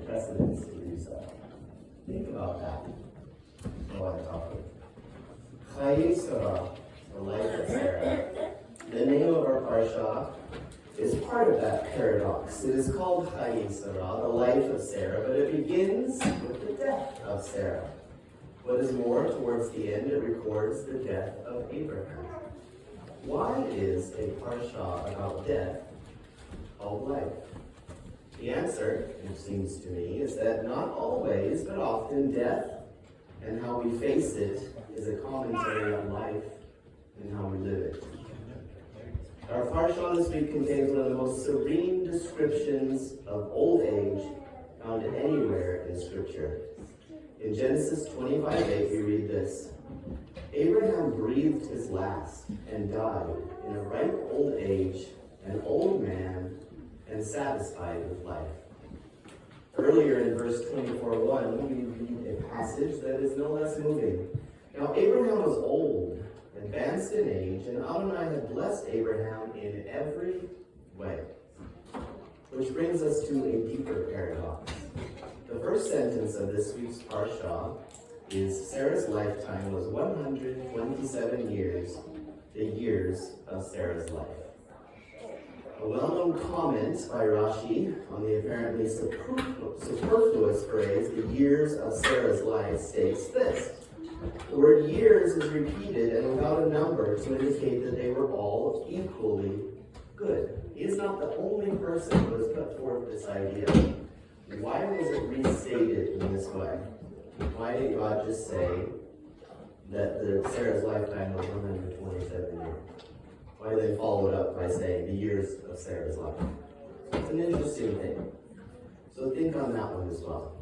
precedence to do so. Think about that while I'm talking. Chaye Sarah, the life of Sarah. The name of our parsha is part of that paradox. It is called Chaye Sarah, the life of Sarah, but it begins with the death of Sarah. What is more, towards the end, it records the death of Abraham. Why is a parsha about death called life? The answer, it seems to me, is that not always, but often, death and how we face it is a commentary on life and how we live it. Our parsha this week contains one of the most serene descriptions of old age found anywhere in Scripture. In Genesis 25:8, we read this: Abraham breathed his last and died in a ripe old age, an old man, and satisfied with life. Earlier in verse 24:1, we read a passage that is no less moving. Now Abraham was old, advanced in age, and Adonai had blessed Abraham in every way. Which brings us to a deeper paradox. The first sentence of this week's parsha is Sarah's lifetime was 127 years, the years of Sarah's life. A well-known comment by Rashi on the apparently superfluous phrase, the years of Sarah's life, states this: the word years is repeated and without a number to indicate that they were all equally good. He is not the only person who has put forth this idea. Why was it restated in this way? Why did God just say that Sarah's lifetime was 127 years? Why did they follow it up by saying the years of Sarah's life? It's an interesting thing. So think on that one as well.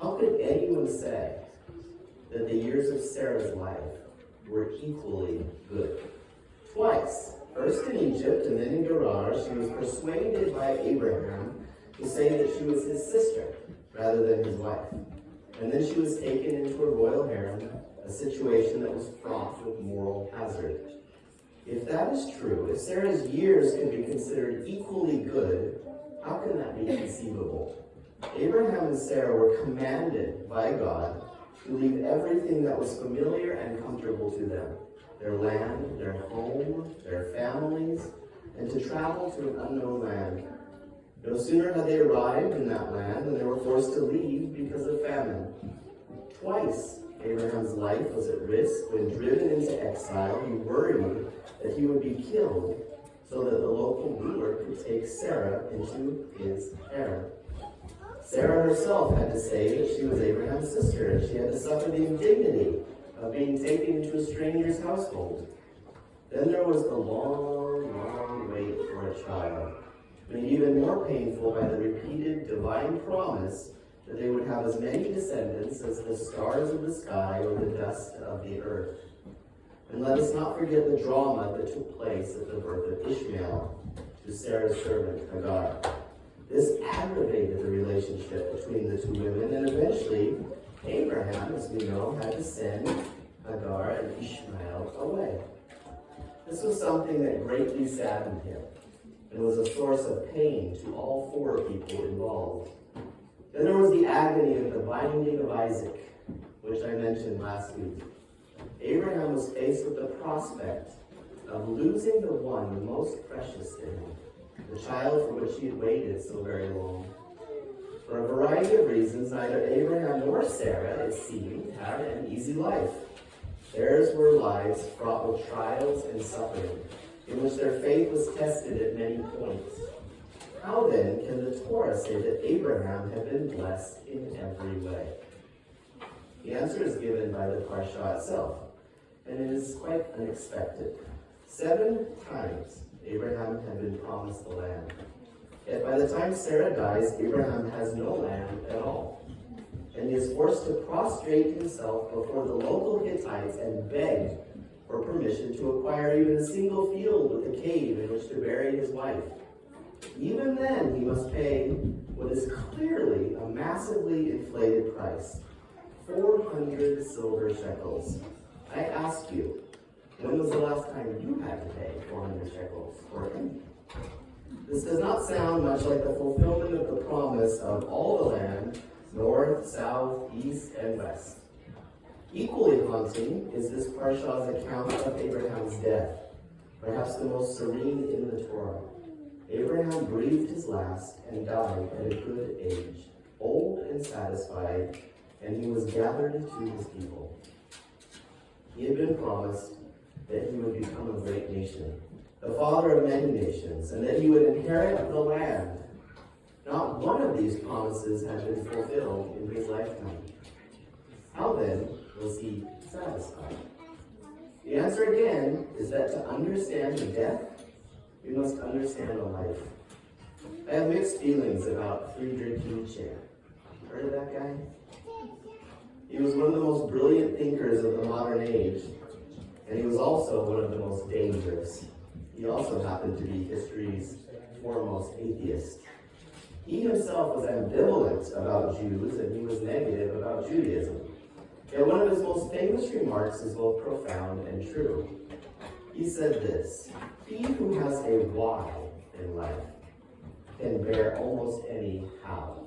How could anyone say that the years of Sarah's life were equally good? Twice. First in Egypt and then in Gerar, she was persuaded by Abraham to say that she was his sister rather than his wife. And then she was taken into a royal harem, a situation that was fraught with moral hazard. If that is true, if Sarah's years can be considered equally good, how can that be conceivable? Abraham and Sarah were commanded by God to leave everything that was familiar and comfortable to them, their land, their home, their families, and to travel to an unknown land. No sooner had they arrived in that land than they were forced to leave because of famine. Twice, Abraham's life was at risk when, driven into exile, he worried that he would be killed so that the local ruler could take Sarah into his harem. Sarah herself had to say that she was Abraham's sister, and she had to suffer the indignity of being taken into a stranger's household. Then there was the long, long wait for a child, made even more painful by the repeated divine promise that they would have as many descendants as the stars of the sky or the dust of the earth. And let us not forget the drama that took place at the birth of Ishmael to Sarah's servant Hagar. This aggravated the relationship between the two women, and eventually Abraham, as we know, had to send Hagar and Ishmael away. This was something that greatly saddened him and was a source of pain to all four people involved. Then there was the agony of the binding of Isaac, which I mentioned last week. Abraham was faced with the prospect of losing the one most precious to him, the child for which he had waited so very long. For a variety of reasons, neither Abraham nor Sarah, it seemed, had an easy life. Theirs were lives fraught with trials and suffering, in which their faith was tested at many points. How then can the Torah say that Abraham had been blessed in every way? The answer is given by the parsha itself, and it is quite unexpected. 7 times Abraham had been promised the land. Yet by the time Sarah dies, Abraham has no land at all. And he is forced to prostrate himself before the local Hittites and beg for permission to acquire even a single field with a cave in which to bury his wife. Even then, he must pay what is clearly a massively inflated price, 400 silver shekels. I ask you, when was the last time you had to pay 400 shekels for him? This does not sound much like the fulfillment of the promise of all the land, north, south, east, and west. Equally haunting is this Parshah's account of Abraham's death, perhaps the most serene in the Torah. Abraham breathed his last and died at a good age, old and satisfied, and he was gathered into his people. He had been promised that he would become a great nation, the father of many nations, and that he would inherit the land. Not one of these promises had been fulfilled in his lifetime. How then was he satisfied? The answer again is that to understand the death, we must understand the life. I have mixed feelings about Friedrich Nietzsche. Heard of that guy? He was one of the most brilliant thinkers of the modern age, and he was also one of the most dangerous. He also happened to be history's foremost atheist. He himself was ambivalent about Jews, and he was negative about Judaism. Yet one of his most famous remarks is both profound and true. He said this: "He who has a why in life can bear almost any how."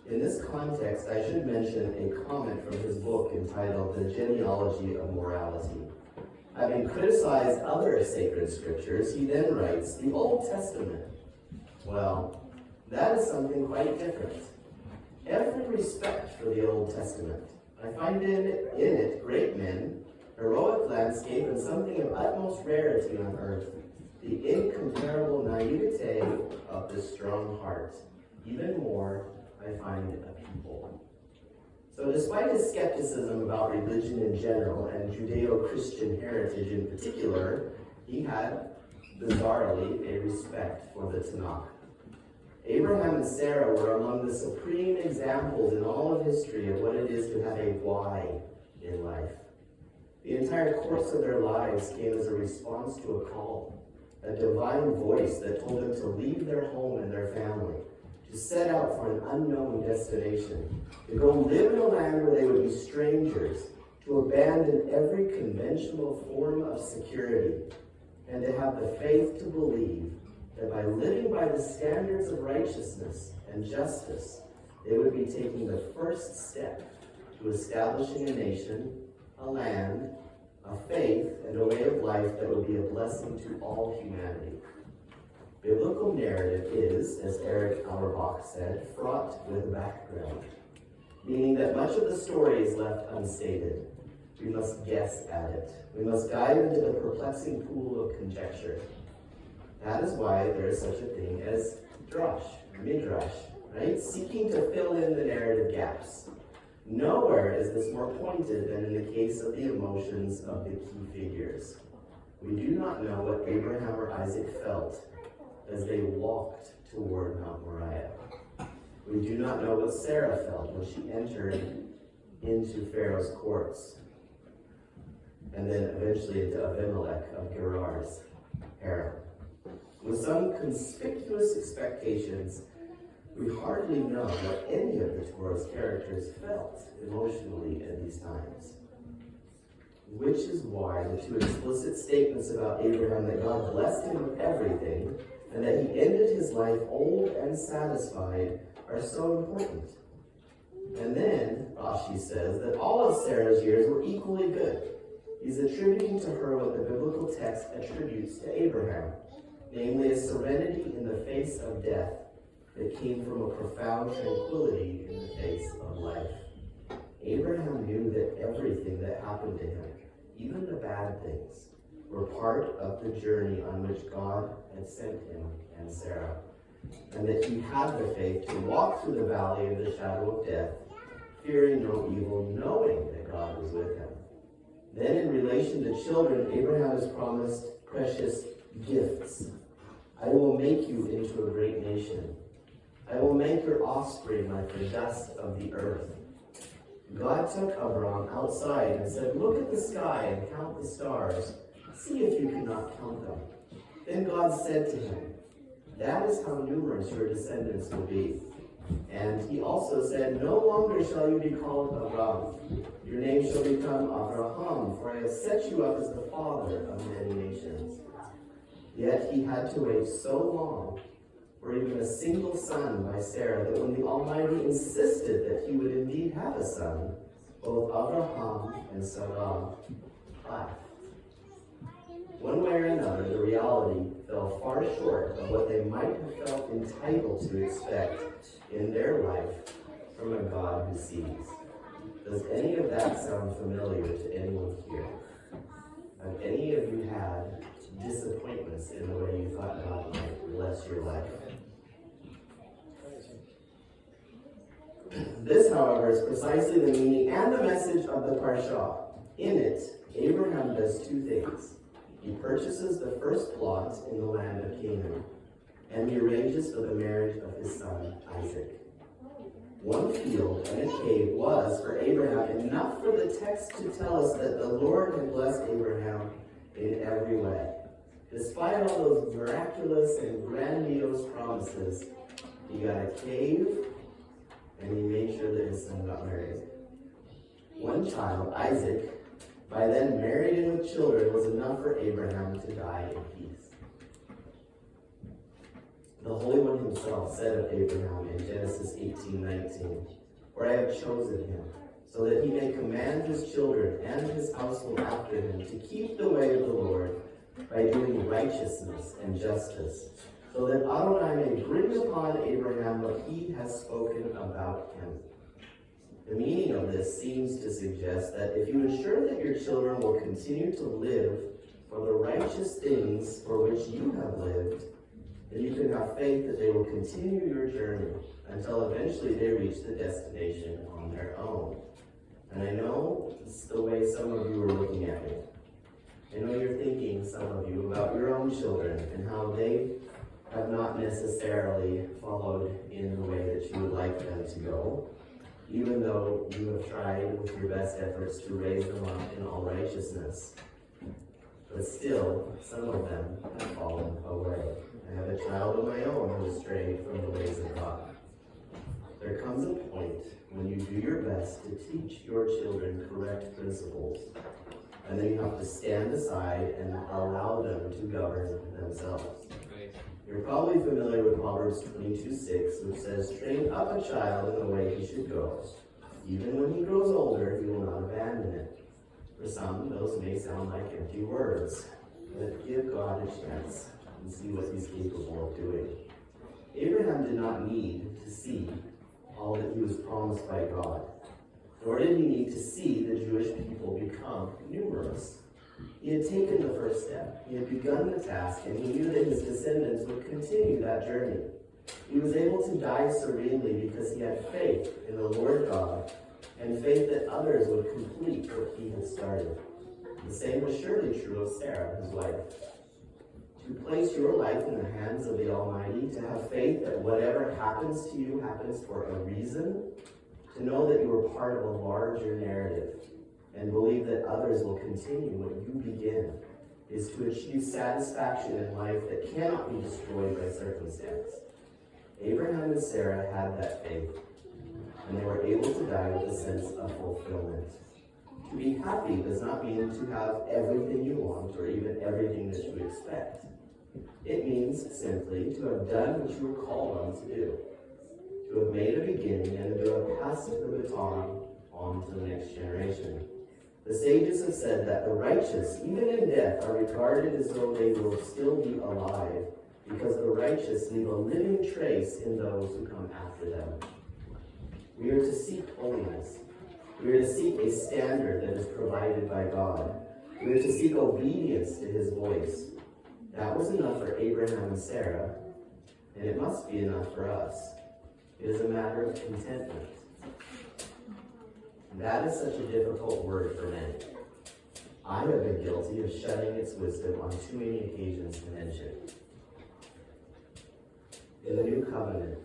In this context, I should mention a comment from his book entitled The Genealogy of Morality. Having criticized other sacred scriptures, he then writes, "The Old Testament, well, that is something quite different. Every respect for the Old Testament. I find in it great men, heroic landscape, and something of utmost rarity on earth, the incomparable naivete of the strong heart. Even more, I find a people." So despite his skepticism about religion in general and Judeo-Christian heritage in particular, he had, bizarrely, a respect for the Tanakh. Abraham and Sarah were among the supreme examples in all of history of what it is to have a why in life. The entire course of their lives came as a response to a call, a divine voice that told them to leave their home and their family, to set out for an unknown destination, to go live in a land where they would be strangers, to abandon every conventional form of security, and to have the faith to believe that by living by the standards of righteousness and justice, they would be taking the first step to establishing a nation, a land, a faith, and a way of life that would be a blessing to all humanity. Biblical narrative is, as Eric Auerbach said, fraught with background, meaning that much of the story is left unstated. We must guess at it. We must dive into the perplexing pool of conjecture. That is why there is such a thing as drash, midrash, right? Seeking to fill in the narrative gaps. Nowhere is this more pointed than in the case of the emotions of the key figures. We do not know what Abraham or Isaac felt as they walked toward Mount Moriah. We do not know what Sarah felt when she entered into Pharaoh's courts, and then eventually into Abimelech of Gerar's harem. With some conspicuous expectations, we hardly know what any of the Torah's characters felt emotionally in these times. Which is why the two explicit statements about Abraham that God blessed him with everything and that he ended his life old and satisfied are so important. And then Rashi says that all of Sarah's years were equally good. He's attributing to her what the biblical text attributes to Abraham, namely a serenity in the face of death that came from a profound tranquility in the face of life. Abraham knew that everything that happened to him, even the bad things, were part of the journey on which God had sent him and Sarah, and that he had the faith to walk through the valley of the shadow of death, fearing no evil, knowing that God was with him. Then in relation to children, Abraham is promised precious gifts. I will make you into a great nation. I will make your offspring like the dust of the earth. God took Abraham outside and said, "Look at the sky and count the stars. See if you cannot count them." Then God said to him, "That is how numerous your descendants will be." And he also said, "No longer shall you be called Abraham. Your name shall become Abraham, for I have set you up as the father of many nations." Yet he had to wait so long for even a single son by Sarah that when the Almighty insisted that he would indeed have a son, both Abraham and Sarah laughed. One way or another, the reality fell far short of what they might have felt entitled to expect in their life from a God who sees. Does any of that sound familiar to anyone here? Have any of you had disappointments in the way you thought God might bless your life? This, however, is precisely the meaning and the message of the Parsha. In it, Abraham does two things. He purchases the first plot in the land of Canaan, and he arranges for the marriage of his son, Isaac. One field and a cave was, for Abraham, enough for the text to tell us that the Lord had blessed Abraham in every way. Despite all those miraculous and grandiose promises, he got a cave, and he made sure that his son got married. One child, Isaac, by then married and with children, was enough for Abraham to die in peace. The Holy One himself said of Abraham in Genesis 18:19, "For I have chosen him, so that he may command his children and his household after him to keep the way of the Lord by doing righteousness and justice, so that Adonai may bring upon Abraham what he has spoken about him." The meaning of this seems to suggest that if you ensure that your children will continue to live for the righteous things for which you have lived, then you can have faith that they will continue your journey until eventually they reach the destination on their own. And I know it's the way some of you are looking at me. I know you're thinking, some of you, about your own children and how they have not necessarily followed in the way that you would like them to go, even though you have tried with your best efforts to raise them up in all righteousness. But still, some of them have fallen away. I have a child of my own who has strayed from the ways of God. There comes a point when you do your best to teach your children correct principles, and then you have to stand aside and allow them to govern themselves. You're probably familiar with Proverbs 22:6, which says, "Train up a child in the way he should go. Even when he grows older, he will not abandon it." For some, those may sound like empty words, but give God a chance and see what he's capable of doing. Abraham did not need to see all that he was promised by God, nor did he need to see the Jewish people become numerous. He had taken the first step. He had begun the task, and he knew that his descendants would continue that journey. He was able to die serenely because he had faith in the Lord God and faith that others would complete what he had started. The same was surely true of Sarah, his wife. To place your life in the hands of the Almighty, to have faith that whatever happens to you happens for a reason, to know that you are part of a larger narrative, and believe that others will continue what you begin, is to achieve satisfaction in life that cannot be destroyed by circumstance. Abraham and Sarah had that faith, and they were able to die with a sense of fulfillment. To be happy does not mean to have everything you want or even everything that you expect. It means simply to have done what you were called on to do, to have made a beginning and to have passed the baton on to the next generation. The sages have said that the righteous, even in death, are regarded as though they will still be alive, because the righteous leave a living trace in those who come after them. We are to seek holiness. We are to seek a standard that is provided by God. We are to seek obedience to his voice. That was enough for Abraham and Sarah, and it must be enough for us. It is a matter of contentment. That is such a difficult word for many. I have been guilty of shunning its wisdom on too many occasions to mention. In the New Covenant,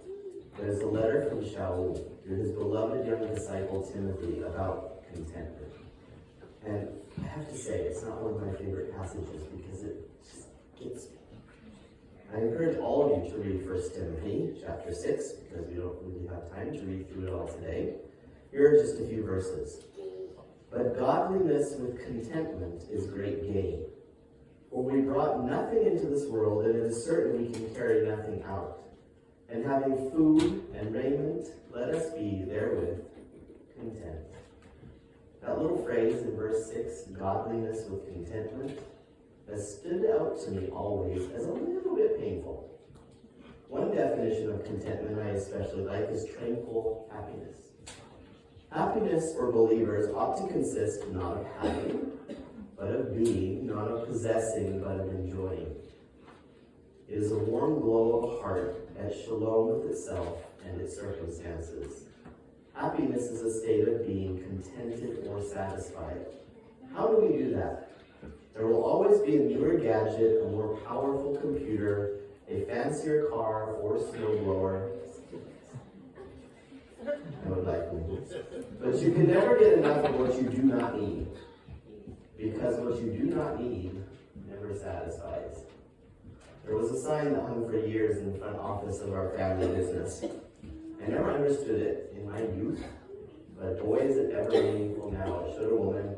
there is a letter from Shaul to his beloved young disciple Timothy about contentment. And I have to say, it's not one of my favorite passages because it just gets me. I encourage all of you to read 1 Timothy chapter 6, because we don't really have time to read through it all today. Here are just a few verses. "But godliness with contentment is great gain. For we brought nothing into this world, and it is certain we can carry nothing out. And having food and raiment, let us be therewith content. That little phrase in verse 6, godliness with contentment, has stood out to me always as a little bit painful. One definition of contentment I especially like is tranquil happiness. Happiness for believers ought to consist not of having, but of being, not of possessing, but of enjoying. It is a warm glow of heart at shalom with itself and its circumstances. Happiness is a state of being contented or satisfied. How do we do that? There will always be a newer gadget, a more powerful computer, a fancier car or snowblower. I would like one. But you can never get enough of what you do not need, because what you do not need never satisfies. There was a sign that hung for years in the front office of our family business. I never understood it in my youth, but boy is it ever meaningful now. It showed a woman,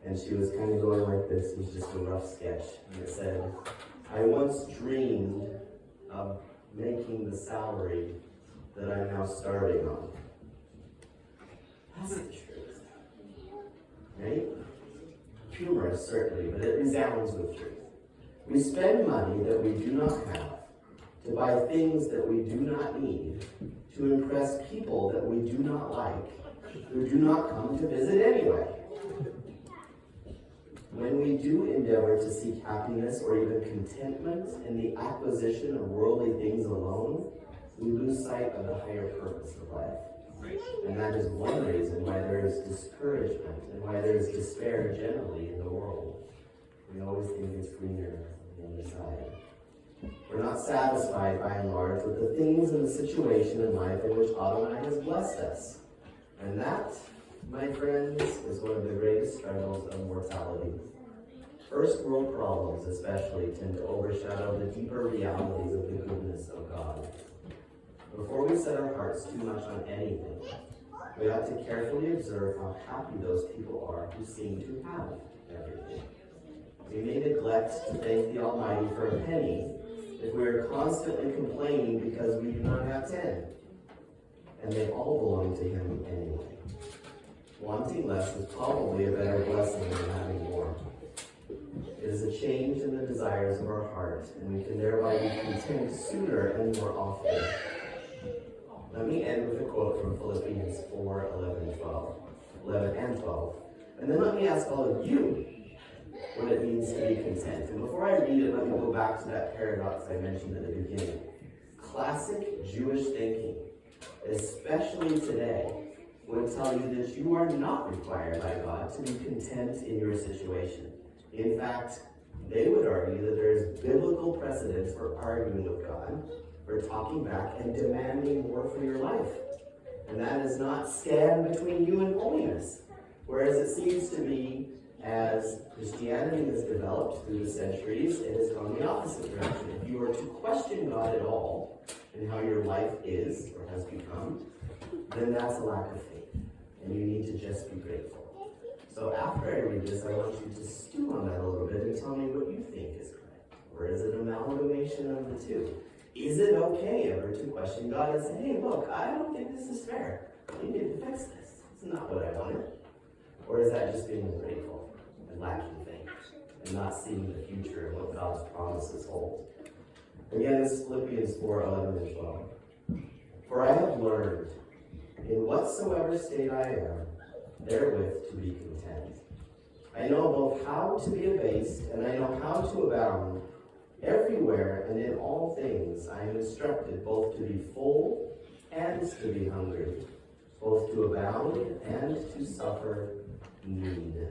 and she was kind of going like this. It was just a rough sketch. And it said, I once dreamed of making the salary that I'm now starving on. That's the truth. Right? Humorous, certainly, but it resounds with truth. We spend money that we do not have to buy things that we do not need, to impress people that we do not like, who do not come to visit anyway. When we do endeavor to seek happiness or even contentment in the acquisition of worldly things alone, we lose sight of the higher purpose of life. And that is one reason why there is discouragement and why there is despair generally in the world. We always think it's greener on the other side. We're not satisfied by and large with the things and the situation in life in which Adonai has blessed us. And that, my friends, is one of the greatest struggles of mortality. First world problems especially tend to overshadow the deeper realities of the goodness of God. Before we set our hearts too much on anything, we ought to carefully observe how happy those people are who seem to have everything. We may neglect to thank the Almighty for a penny if we are constantly complaining because we do not have 10. And they all belong to Him anyway. Wanting less is probably a better blessing than having more. It is a change in the desires of our heart, and we can thereby be content sooner and more often. Let me end with a quote from Philippians 4:11 and 12. And then let me ask all of you what it means to be content. And before I read it, let me go back to that paradox I mentioned at the beginning. Classic Jewish thinking, especially today, would tell you that you are not required by God to be content in your situation. In fact, they would argue that there is biblical precedence for arguing with God, for talking back and demanding more for your life. And that is not stand between you and holiness. Whereas it seems to be, as Christianity has developed through the centuries, it has gone the opposite direction. If you are to question God at all in how your life is or has become, then that's a lack of faith. And you need to just be grateful. So after I read this, I want you to stew on that a little bit and tell me what you think is correct. Or is it an amalgamation of the two? Is it okay ever to question God and say, hey, look, I don't think this is fair. You need to fix this. It's not what I wanted. Or is that just being ungrateful and lacking faith and not seeing the future and what God's promises hold? Again, this is Philippians 4:11 and 12. For I have learned, in whatsoever state I am, therewith to be content. I know both how to be abased, and I know how to abound. Everywhere and in all things I am instructed both to be full and to be hungry, both to abound and to suffer need.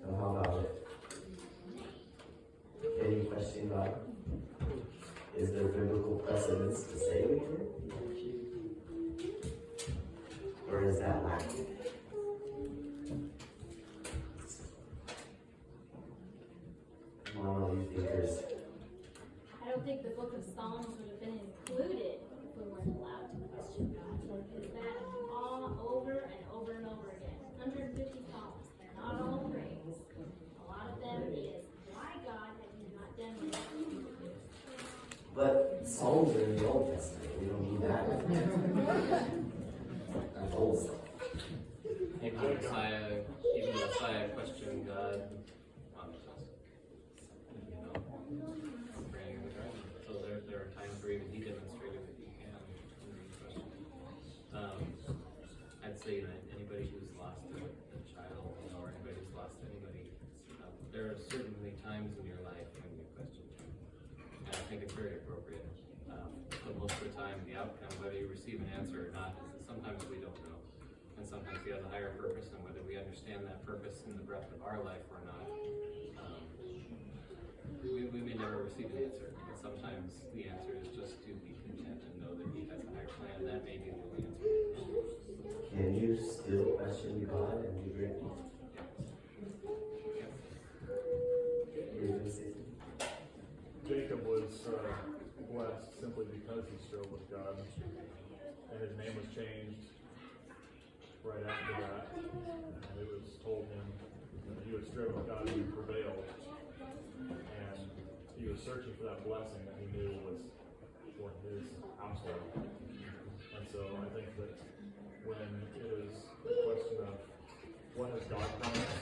So how about it? Can you question God? Is there biblical precedence to say we can? Or is that lacking? Mama, you think there's... I don't think the book of Psalms would have been included if we weren't allowed to question God. Because that all over and over and over again. 150 Psalms. They're not all praise. A lot of them that. That's old stuff. Even Messiah questioned God on the cross. You know, praying in the garden. So there are times where even he demonstrated that you can question. I'd say that anybody who's lost a child, or anybody who's lost anybody, there are certainly times in your life when you question him. And I think it's very appropriate. But most of the time, the outcome, whether you receive an answer or not, is that sometimes we don't know. And sometimes he has a higher purpose, and whether we understand that purpose in the breadth of our life or not, we may never receive an answer. But sometimes the answer is just to be content and know that he has a higher plan. That may be the only answer. Can you still question God and be grateful? Yes. Jacob was blessed simply because he strove with God, and his name was changed right after that, and it was told him that he would strive with God and he prevailed, and he was searching for that blessing that he knew was for his household. And so I think that when it is a question of what has God promised,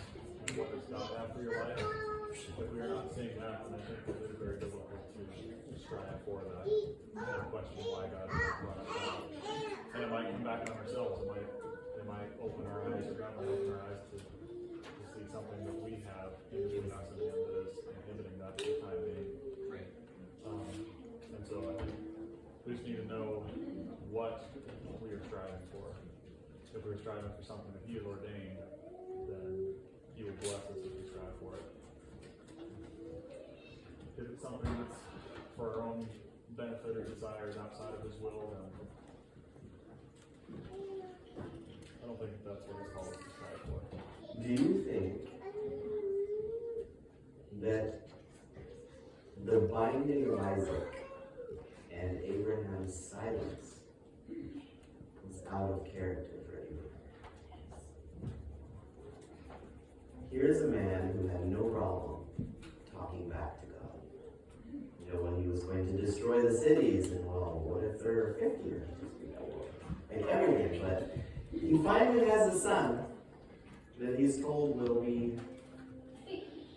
and what does God have for your life, if we are not seeing that, then I think that it is very difficult to strive for that and question why God has brought us out. And it might come back on ourselves. It might open our eyes, or God might open our eyes to see something that we have in between us and Him that is inhibiting that for the time being. Right. And so I think we just need to know what we are striving for. If we're striving for something that He has ordained, then He will bless us if we strive for it. If it's something that's for our own benefit or desires outside of His will, then I don't think that's what He's called us to strive for. Do you think that the binding of Isaac and Abraham's silence was out of character for Abraham? Here's a man who had no problem talking back to God. You know, when he was going to destroy the cities, and well, what if there are 50 or and everything, but he finally has a son that he's told will be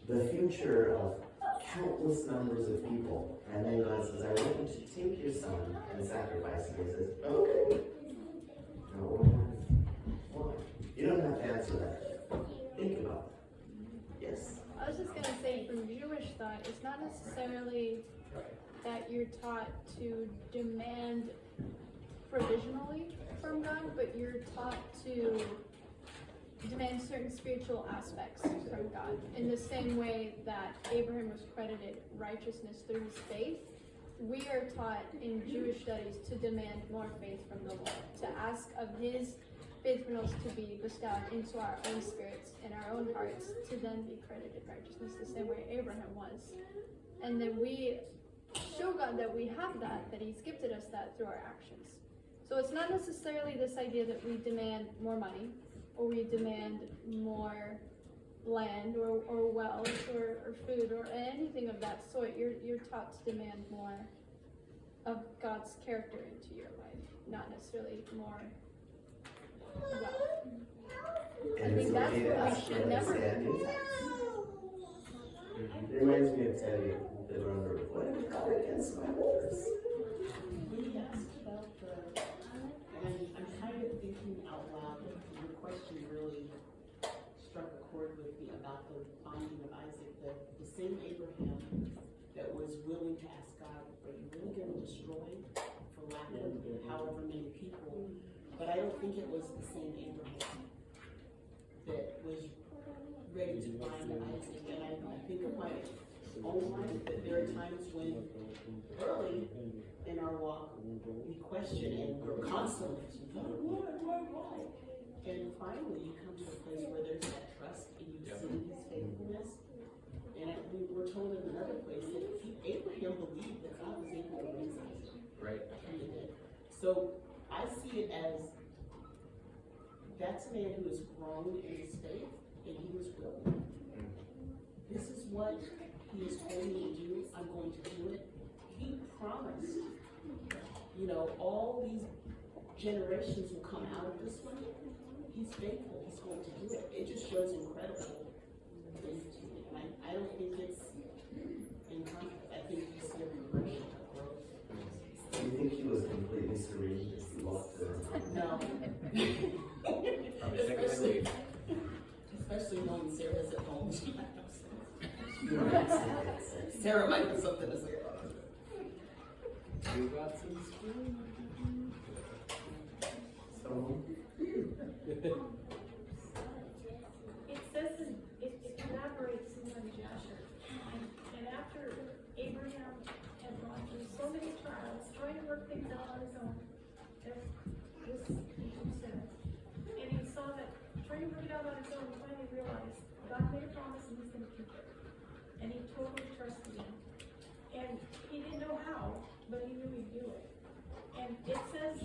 the future of countless numbers of people. And then God says, I want you to take your son and sacrifice him. He says, okay. No, why? You don't have to answer that. Think about it. Yes? I was just going to say, from Jewish thought, it's not necessarily that you're taught to demand provisionally from God, but you're taught to demand certain spiritual aspects from God. In the same way that Abraham was credited righteousness through his faith, we are taught in Jewish studies to demand more faith from the Lord, to ask of His faithfulness to be bestowed into our own spirits and our own hearts, to then be credited righteousness the same way Abraham was. And then we show God that we have that He's gifted us that through our actions. So it's not necessarily this idea that we demand more money, or we demand more land, or wealth, or food, or anything of that sort. You're taught to demand more of God's character into your life, not necessarily more wealth. And I it's think that's okay to what we ask for should never understanding. do. It reminds me of Teddy, the runner. What have you got against my horse? When you asked about and I'm kind of thinking out loud, your question really struck a chord with me about the binding of Isaac, the same Abraham that was willing to ask God, are you really going to destroy for lack of however many people? But I don't think it was the same Abraham that was ready to bind Isaac. And I think of my own life that there are times when early in our walk we question and we're constantly why? And finally you come to a place where there's that trust and you see His faithfulness. And we're told in another place that Abraham believed that God was able to raise Isaac. Right. And he did. So I see it as that's a man who has grown in his faith and he was willing. This is what He has told me to do. I'm going to do it. He promised you know, all these generations will come out of this one. He's faithful, he's going to do it. It just shows incredible faith to me. And I don't think it's in conflict. I think you see a progression of growth. Do you think he was completely serene as he walked the? No. Probably secondly, Especially knowing Sarah's at home. She might have something. Sarah might have something to say about it. you got some spoon. So, It says it elaborates on Jasher. And after Abraham had gone through so many trials, trying to work things out on his own, as this teacher said, and he saw that trying to work it out on his own, he finally realized God made a promise and he's going to keep it. And he totally trusted him. And he didn't know how, but he knew he'd do it. And it says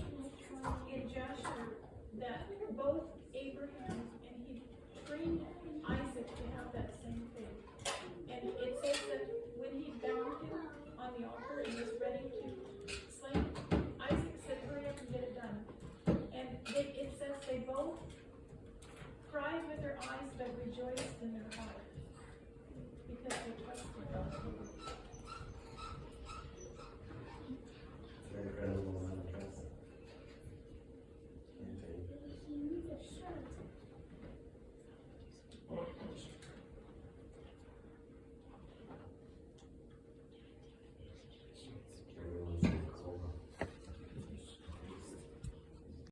in Jasher that both Abraham and he trained Isaac to have that same faith. And it says that